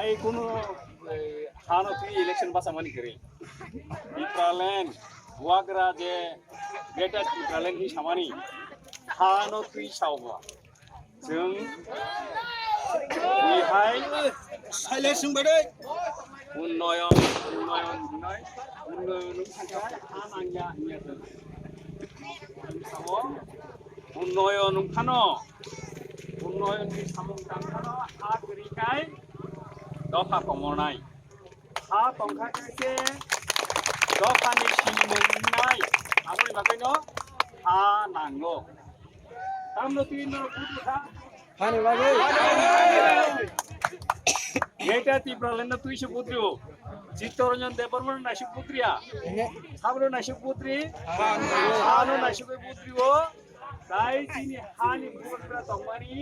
Ay kuno hano tu election basa mani kiri. Ipralen wagra je greatest Ipralen hi samani hano tu sawa. Jeng wihai Silence bade. unnoyon dinai unnoyon thangka hanangya niya. Sawo unnoyon khano unnoyon ni samung tangkhano ha gerikai দফা কমনাই হা তংখা কাছে দফানি সিমুনাই আমনি বাকাইনো হা নাঙ্গো তামনো তিননো বুদুখা Hani bade. এটা তিব্রালেন তুইশো পুত্রিও চিত্তরঞ্জন দেববর্মন নাসিক পুত্রিয়া সাবরো নাসিক পুত্রী হানো নাসিক পুত্রিও তাই তিনি হানি পুত্রা তংমানি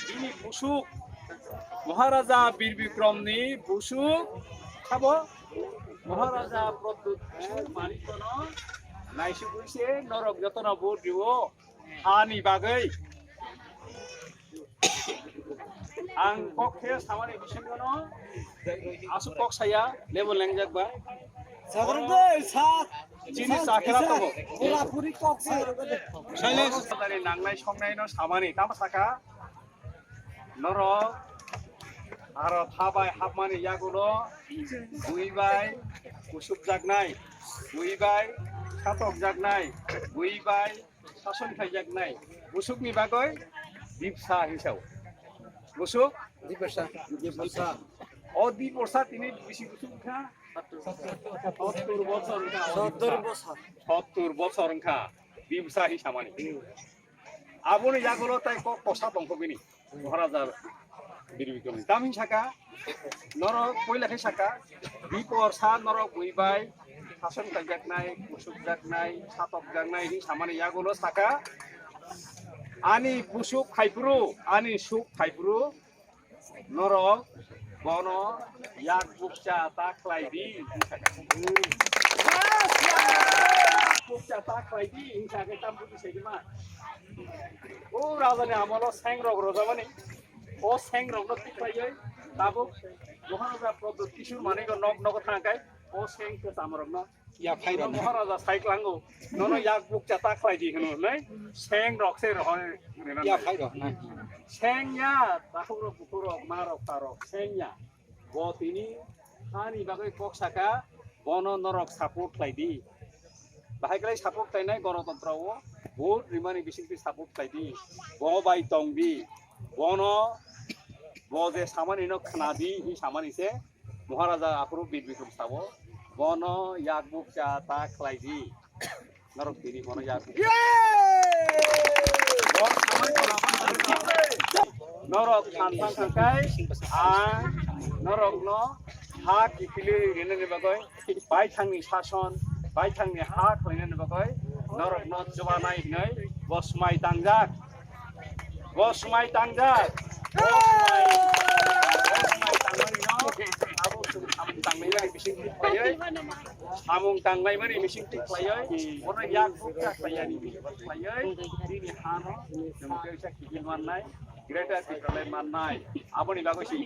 তিনি বুসুক মহারাজা বীর বিক্রমনি বুসুক খাবো মহারাজা প্রদ্যুৎ মানিকন নাইসু বুইছে নরক যতনা বুদ্রিও হানি বাগৈ आं कखे सामानि बिसंगनो आसु कक साया लेबल लेंजाकबा Sagrade sa. जिनि साखेरा तंगो Pura puri kok sa. Silence. दानि नांनाय संनायनो सामानि तामा साका नर आरो थाबाय हाबमानि यागुनो बुइबाय कुसुब जागनाय बुइबाय सातक जागनाय बुइबाय सासन खाय जागनाय बुसुकनि बागै दिपसा हिसाव busuk Di persa. Di persa. oh di porsa ini bisi busuk kah 70 বছর kah 70 বছর 70 বছর kah বিমসা হিসামানি aboni jagulo tai kok kosa tongkobini মহারাজা বীর বিক্রম তামিন সাকা নরক কইলাখে সাকা বিপর সা নরক বুইবাই শাসন কাজাকনাই কুসুক জাকনাই সাতক জাকনাই হিসামানি jagulo সাকা ani busuk khaipuru ani suk khaipuru norok bono yak bukcha taklaidi bukcha taklaidi insake tambuti segima o rajani amolo sengrok rojamani o sengrok no tiklaioi tabuk moharaja proddut kishur manigo nok nok thangai o seng ke samrok no Ya phai ro. মহারাজা সাইক্লাঙ্গো ননো ইয়াক বুকচা তাকলাইদি হনো নাই Seng রক্সে রহন Ya phai ro. সেংয়া তাহুরো বুকুরো মারক তারক সেংয়া বতিনি হানি বাগৈ ককসাকা বন নরক support লাইদি বাহাইগ্লাই support লাইনাই গণতন্ত্রও বহুত রিমানি BCP support লাইদি ব by টংবি বন বজে সামানি ন খানাদি হি সামানিছে মহারাজা আফরু বীর বিক্রম সাবো বন ইয়াক বুকচা তাকলাইদি নরক তিনি বন ইয়াক নরক খানফাং খাংকাই নরক ন হা কিপিলি রেনে বাগৈ বাইথাংনি শাসন বাইথাংनि हा खैने बागै नरक न जबानाय हिनै बसमाय तांजाक बसमाय तांजाक Amung tanglay mani mising tiklayoy ora yak bukta klayani tiklayoy dini hano nemke sak kigil mannai greater tiklay mannai aboni bago si